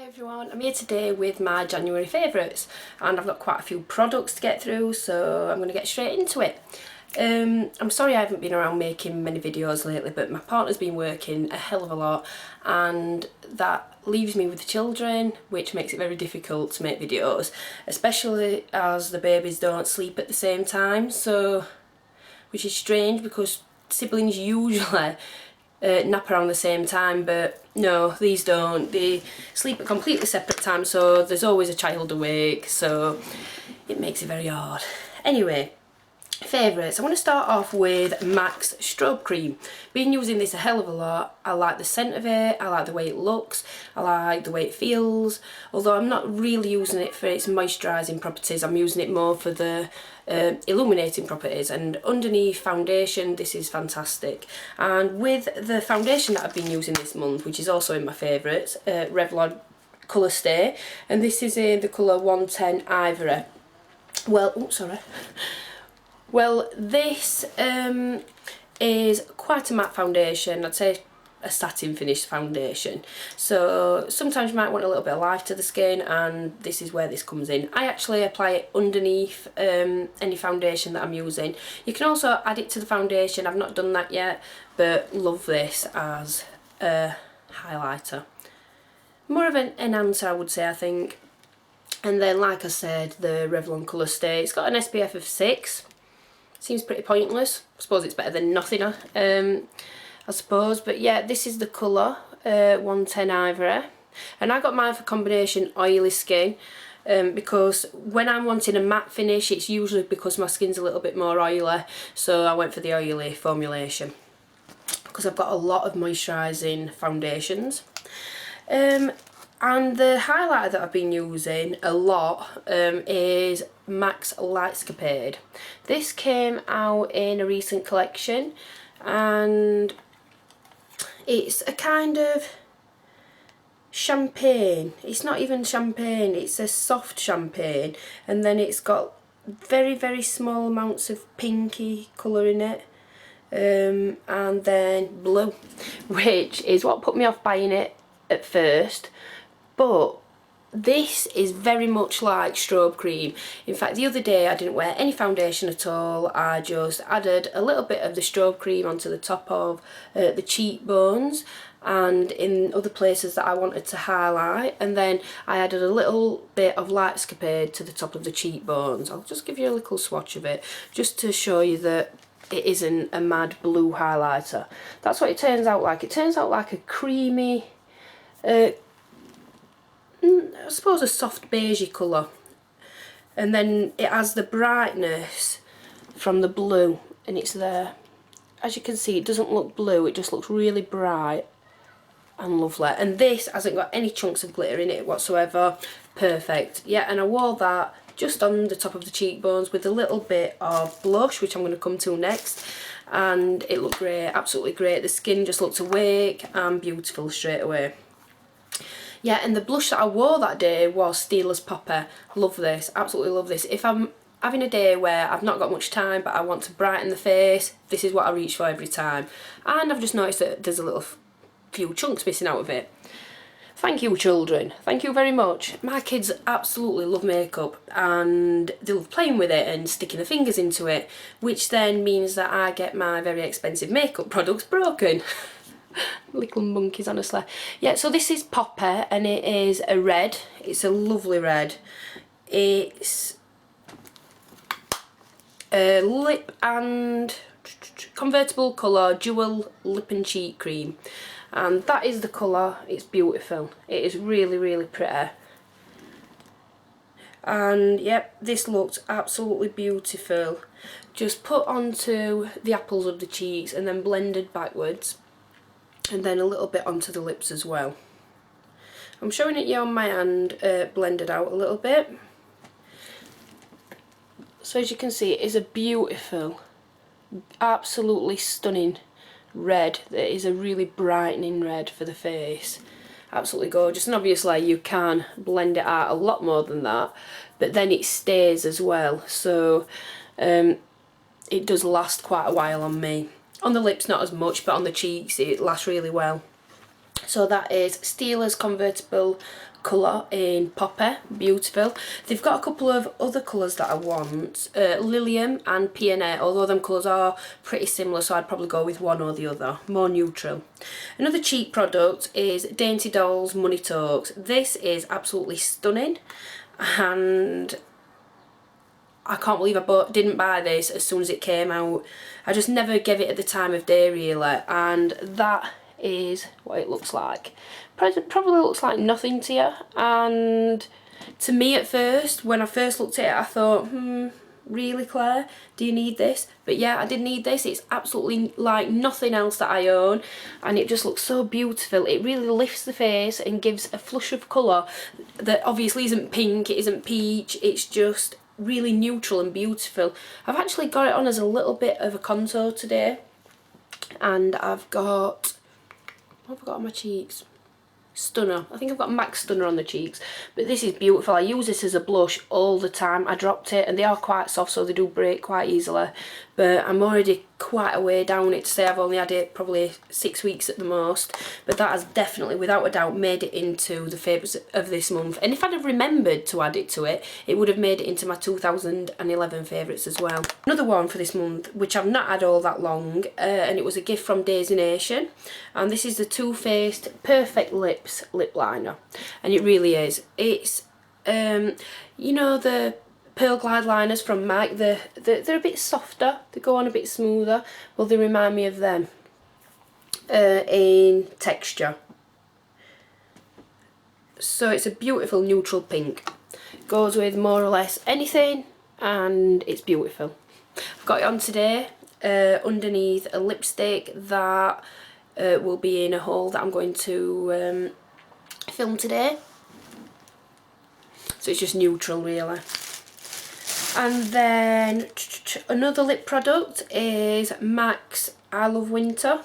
Everyone, I'm here today with my January favourites and I've got quite a few products to get through, so I'm going to get straight into it. I'm sorry I haven't been around making many videos lately, but my partner's been working a hell of a lot and that leaves me with the children, which makes it very difficult to make videos, especially as the babies don't sleep at the same time, so which is strange because siblings usually nap around the same time, but no, these don't. They sleep at completely separate times, so there's always a child awake, so it makes it very hard. Anyway, favourites. I want to start off with MAC's Strobe Cream. Been using this a hell of a lot. I like the scent of it, I like the way it looks, I like the way it feels, although I'm not really using it for its moisturising properties. I'm using it more for the illuminating properties, and underneath foundation this is fantastic. And with the foundation that I've been using this month, which is also in my favourites, Revlon Colorstay, and this is in the colour 110 Ivory. Well, oh sorry. Well, this is quite a matte foundation. I'd say a satin finished foundation, so sometimes you might want a little bit of life to the skin, and this is where this comes in. I actually apply it underneath any foundation that I'm using. You can also add it to the foundation. I've not done that yet, but love this as a highlighter. More of an enhancer, I would say, I think. And then, like I said, the Revlon Colorstay. It's got an SPF of 6. Seems pretty pointless. I suppose it's better than nothing, I suppose. But yeah, this is the colour, 110 Ivory. And I got mine for combination oily skin, because when I'm wanting a matte finish, it's usually because my skin's a little bit more oily. So I went for the oily formulation, because I've got a lot of moisturising foundations. And the highlighter that I've been using a lot is MAC's Lightscapade. This came out in a recent collection, and it's a kind of champagne. It's not even champagne, it's a soft champagne, and then it's got very, very small amounts of pinky colour in it. And then blue, which is what put me off buying it at first. But this is very much like Strobe Cream. In fact, the other day I didn't wear any foundation at all. I just added a little bit of the Strobe Cream onto the top of the cheekbones and in other places that I wanted to highlight, and then I added a little bit of Lightscapade to the top of the cheekbones. I'll just give you a little swatch of it just to show you that it isn't a mad blue highlighter. That's what it turns out like. It turns out like a creamy, I suppose a soft beigey colour, and then it has the brightness from the blue, and it's there. As you can see, it doesn't look blue, it just looks really bright and lovely. And this hasn't got any chunks of glitter in it whatsoever. Perfect. Yeah, and I wore that just on the top of the cheekbones with a little bit of blush, which I'm going to come to next, and it looked great, absolutely great. The skin just looked awake and beautiful straight away. Yeah, and the blush that I wore that day was Stila's Popper. Love this, absolutely love this. If I'm having a day where I've not got much time but I want to brighten the face, this is what I reach for every time. And I've just noticed that there's a little few chunks missing out of it. Thank you, children, thank you very much. My kids absolutely love makeup and they love playing with it and sticking their fingers into it, which then means that I get my very expensive makeup products broken. Little monkeys, honestly. Yeah, so this is Popper and it is a red. It's a lovely red. It's a lip and convertible colour dual lip and cheek cream, and that is the colour. It's beautiful. It is really, really pretty. And yep, this looks absolutely beautiful. Just put onto the apples of the cheeks and then blended backwards, and then a little bit onto the lips as well. I'm showing it you on my hand, blended out a little bit. So as you can see, it is a beautiful, absolutely stunning red. It is a really brightening red for the face. Absolutely gorgeous, and obviously you can blend it out a lot more than that, but then it stays as well, so it does last quite a while on me. On the lips not as much, but on the cheeks it lasts really well. So that is Stila's Convertable colour in Popper, beautiful. They've got a couple of other colours that I want, Lilium and Peony, although them colours are pretty similar, so I'd probably go with one or the other, more neutral. Another cheap product is Dainty Doll's Money Talks. This is absolutely stunning, and I can't believe I didn't buy this as soon as it came out. I just never gave it at the time of day really, and that is what it looks like. Probably looks like nothing to you, and to me at first, when I first looked at it, I thought, really Claire, do you need this? But yeah, I did need this. It's absolutely like nothing else that I own, and it just looks so beautiful. It really lifts the face and gives a flush of colour that obviously isn't pink, it isn't peach, it's just really neutral and beautiful. I've actually got it on as a little bit of a contour today, and I've got, what have I got on my cheeks? Stunner. I think I've got MAC Stunner on the cheeks, but this is beautiful. I use this as a blush all the time. I dropped it and they are quite soft, so they do break quite easily, but I'm already quite a way down it to say I've only had it probably 6 weeks at the most, but that has definitely without a doubt made it into the favourites of this month. And if I'd have remembered to add it to it, it would have made it into my 2011 favourites as well. Another one for this month, which I've not had all that long, and it was a gift from Daisy Nation, and this is the TooFaced Perfect Lips lip liner, and it really is. It's you know the Pearl Glide liners from MAC, they're a bit softer, they go on a bit smoother. Well, they remind me of them in texture. So it's a beautiful neutral pink. Goes with more or less anything, and it's beautiful. I've got it on today underneath a lipstick that will be in a haul that I'm going to film today. So it's just neutral really. And then another lip product is MAC's I Love Winter,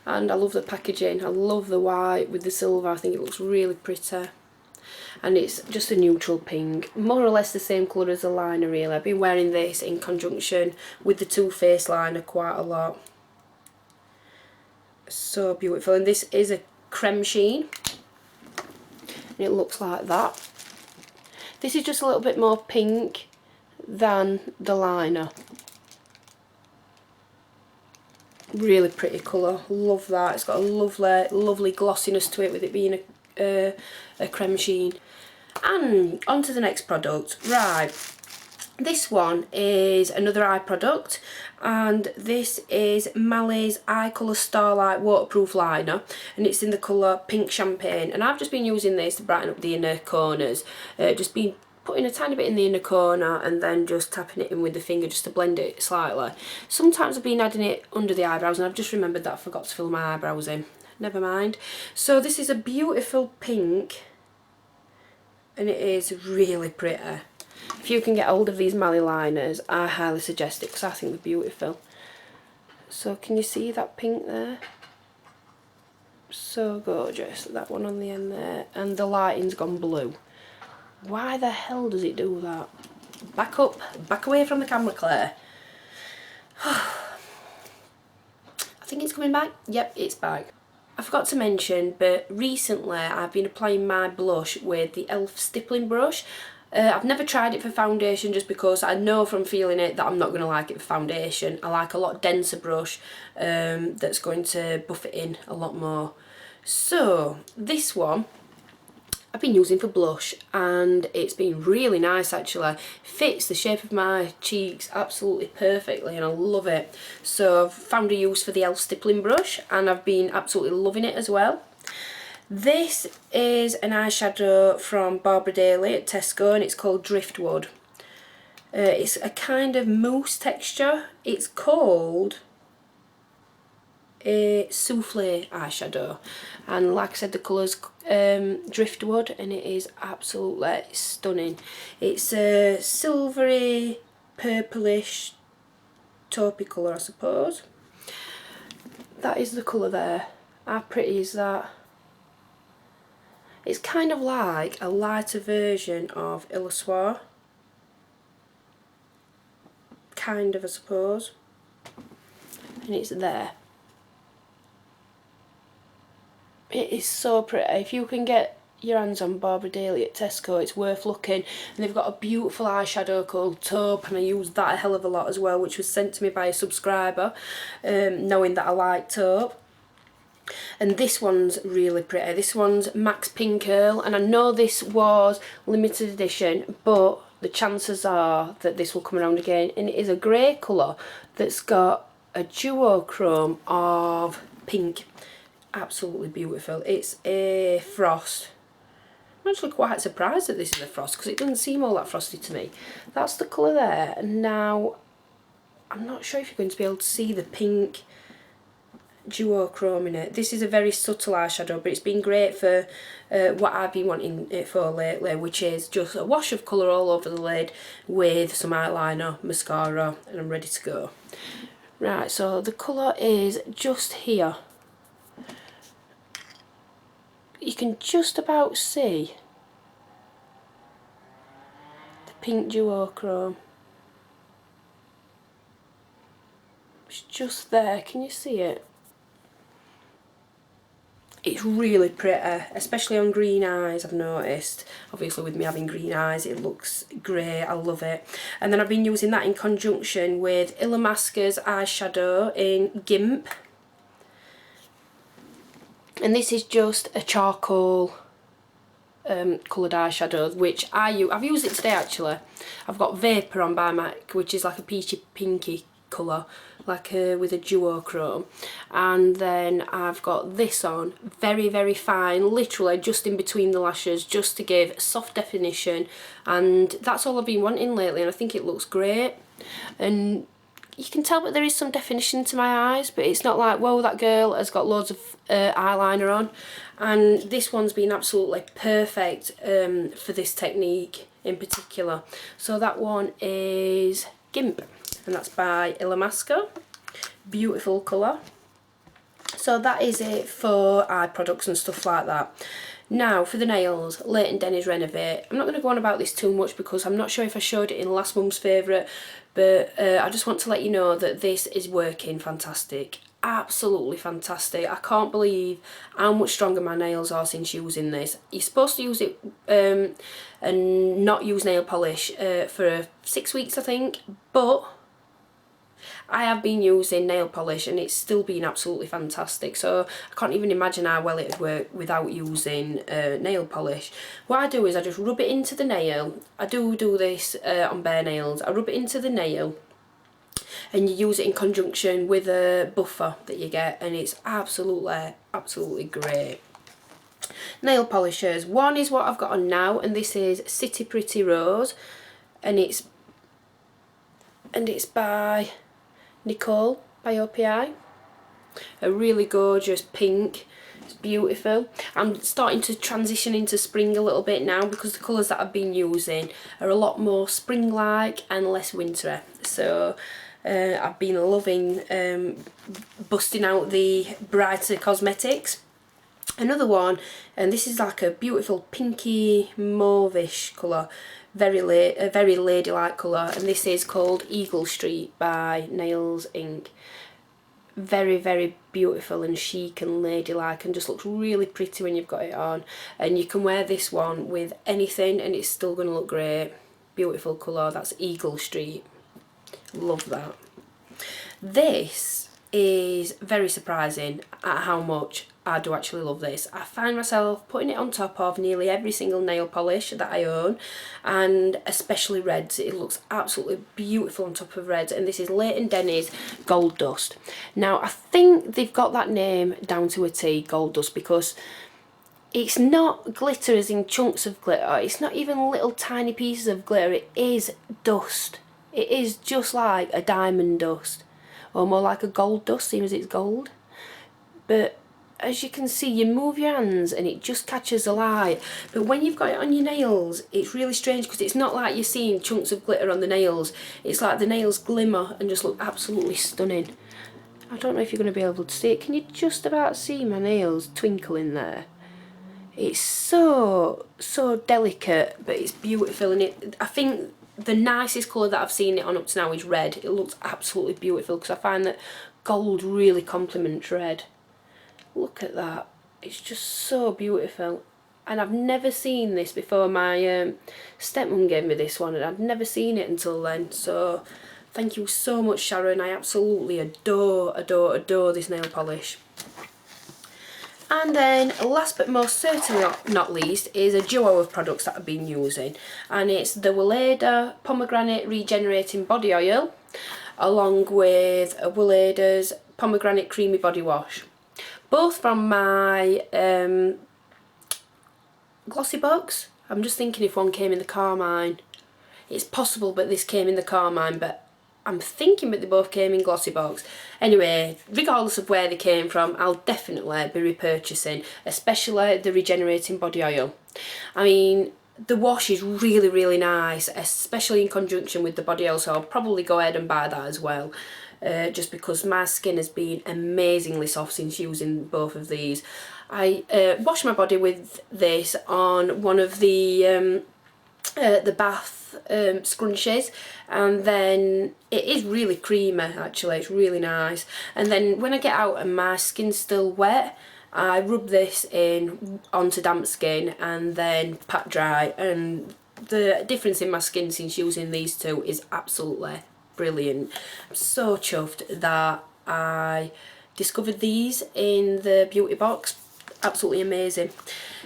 and I love the packaging. I love the white with the silver. I think it looks really pretty, and it's just a neutral pink, more or less the same colour as the liner really. I've been wearing this in conjunction with the TooFaced liner quite a lot. So beautiful, and this is a creme sheen, and it looks like that. This is just a little bit more pink than the liner. Really pretty colour, love that. It's got a lovely glossiness to it with it being a creme sheen. And on to the next product. Right, this one is another eye product, and this is Mali's Eye Colour Starlight Waterproof Liner, and it's in the colour Pink Champagne, and I've just been using this to brighten up the inner corners. Just been putting a tiny bit in the inner corner and then just tapping it in with the finger just to blend it slightly. Sometimes I've been adding it under the eyebrows, and I've just remembered that I forgot to fill my eyebrows in. Never mind. So this is a beautiful pink, and it is really pretty. If you can get hold of these Mali liners, I highly suggest it because I think they're beautiful. So can you see that pink there? So gorgeous. That one on the end there, and the lighting's gone blue. Why the hell does it do that? Back up, back away from the camera, Claire. I think it's coming back. Yep, it's back. I forgot to mention, but recently I've been applying my blush with the e.l.f. stippling brush. I've never tried it for foundation just because I know from feeling it that I'm not going to like it for foundation. I like a lot denser brush that's going to buff it in a lot more. So this one I've been using for blush, and it's been really nice actually. Fits the shape of my cheeks absolutely perfectly, and I love it. So I've found a use for the e.l.f. stippling brush, and I've been absolutely loving it as well. This is an eyeshadow from Daley at Tesco, and it's called Driftwood. It's a kind of mousse texture. It's called a Souffle eyeshadow, and like I said, the colour's Driftwood, and it is absolutely stunning. It's a silvery purplish taupey colour, I suppose. That is the colour there. How pretty is that? It's kind of like a lighter version of Illamasqua, kind of, I suppose, and it's there. It is so pretty. If you can get your hands on Barbara Daley at Tesco, it's worth looking. And they've got a beautiful eyeshadow called Taupe, and I use that a hell of a lot as well, which was sent to me by a subscriber, knowing that I like taupe. And this one's really pretty. This one's Max Pincurl, and I know this was limited edition, but the chances are that this will come around again. And it is a grey colour that's got a duochrome of pink. Absolutely beautiful. It's a frost. I'm actually quite surprised that this is a frost because it doesn't seem all that frosty to me. That's the colour there. And now I'm not sure if you're going to be able to see the pink duochrome in it. This is a very subtle eyeshadow, but it's been great for what I've been wanting it for lately, which is just a wash of colour all over the lid with some eyeliner, mascara, and I'm ready to go. Right, so the colour is just here. You can just about see the pink duochrome. It's just there, can you see it? It's really pretty, especially on green eyes, I've noticed. Obviously with me having green eyes, it looks great, I love it. And then I've been using that in conjunction with Illamasqua's eyeshadow in Gimp. And this is just a charcoal coloured eyeshadow, which I've used it today actually. I've got Vapor on by MAC, which is like a peachy pinky colour, like with a duochrome, and then I've got this on, very very fine, literally just in between the lashes, just to give soft definition, and that's all I've been wanting lately, and I think it looks great. And you can tell that there is some definition to my eyes, but it's not like, whoa, that girl has got loads of eyeliner on. And this one's been absolutely perfect for this technique in particular. So that one is Gimp, and that's by Illamasqua. Beautiful colour. So that is it for eye products and stuff like that. Now for the nails, Leighton Denny's Renovate. I'm not going to go on about this too much because I'm not sure if I showed it in last month's favourite, but I just want to let you know that this is working fantastic. Absolutely fantastic. I can't believe how much stronger my nails are since using this. You're supposed to use it and not use nail polish for 6 weeks I think, but I have been using nail polish and it's still been absolutely fantastic, so I can't even imagine how well it would work without using nail polish. What I do is I just rub it into the nail. I do this on bare nails. I rub it into the nail and you use it in conjunction with a buffer that you get, and it's absolutely great. Nail polishers. One is what I've got on now, and this is City Pretty Rose, and it's by Nicole by OPI. A really gorgeous pink. It's beautiful. I'm starting to transition into spring a little bit now because the colours that I've been using are a lot more spring-like and less wintry. So I've been loving busting out the brighter cosmetics. Another one, and this is like a beautiful pinky mauve-ish colour, a very ladylike colour, and this is called Eagle Street by Nails Inc. Very very beautiful and chic and ladylike, and just looks really pretty when you've got it on, and you can wear this one with anything and it's still going to look great. Beautiful colour. That's Eagle Street. Love that. This is very surprising at how much I do actually love this. I find myself putting it on top of nearly every single nail polish that I own, and especially reds. It looks absolutely beautiful on top of reds, and this is Leighton Denny's Gold Dust. Now I think they've got that name down to a T, Gold Dust, because it's not glitter as in chunks of glitter. It's not even little tiny pieces of glitter. It is dust. It is just like a diamond dust, or more like a gold dust, seeing as it's gold. But as you can see, you move your hands and it just catches the light. But when you've got it on your nails, it's really strange because it's not like you're seeing chunks of glitter on the nails. It's like the nails glimmer and just look absolutely stunning. I don't know if you're going to be able to see it. Can you just about see my nails twinkling there? It's so delicate, but it's beautiful, and I think the nicest colour that I've seen it on up to now is red. It looks absolutely beautiful because I find that gold really complements red. Look at that. It's just so beautiful. And I've never seen this before. My stepmom gave me this one and I'd never seen it until then. So thank you so much, Sharon. I absolutely adore this nail polish. And then last but most certainly not least is a duo of products that I've been using, and it's the Weleda Pomegranate Regenerating Body Oil along with Weleda's Pomegranate Creamy Body Wash. Both from my glossy box. I'm just thinking if one came in the carmine. It's possible but this came in the carmine, but I'm thinking that they both came in glossy box. Anyway, regardless of where they came from, I'll definitely be repurchasing, especially the Regenerating Body Oil. I mean, the wash is really nice, especially in conjunction with the body oil, so I'll probably go ahead and buy that as well. Just because my skin has been amazingly soft since using both of these. I wash my body with this on one of the bath scrunchies, and then it is really creamy actually, it's really nice. And then when I get out and my skin's still wet, I rub this in onto damp skin and then pat dry, and the difference in my skin since using these two is absolutely brilliant. I'm so chuffed that I discovered these in the beauty box. Absolutely amazing.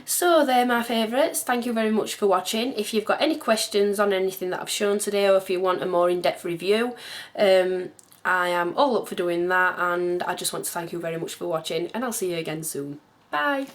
So they're my favourites. Thank you very much for watching. If you've got any questions on anything that I've shown today, or if you want a more in-depth review, I am all up for doing that, and I just want to thank you very much for watching, and I'll see you again soon. Bye.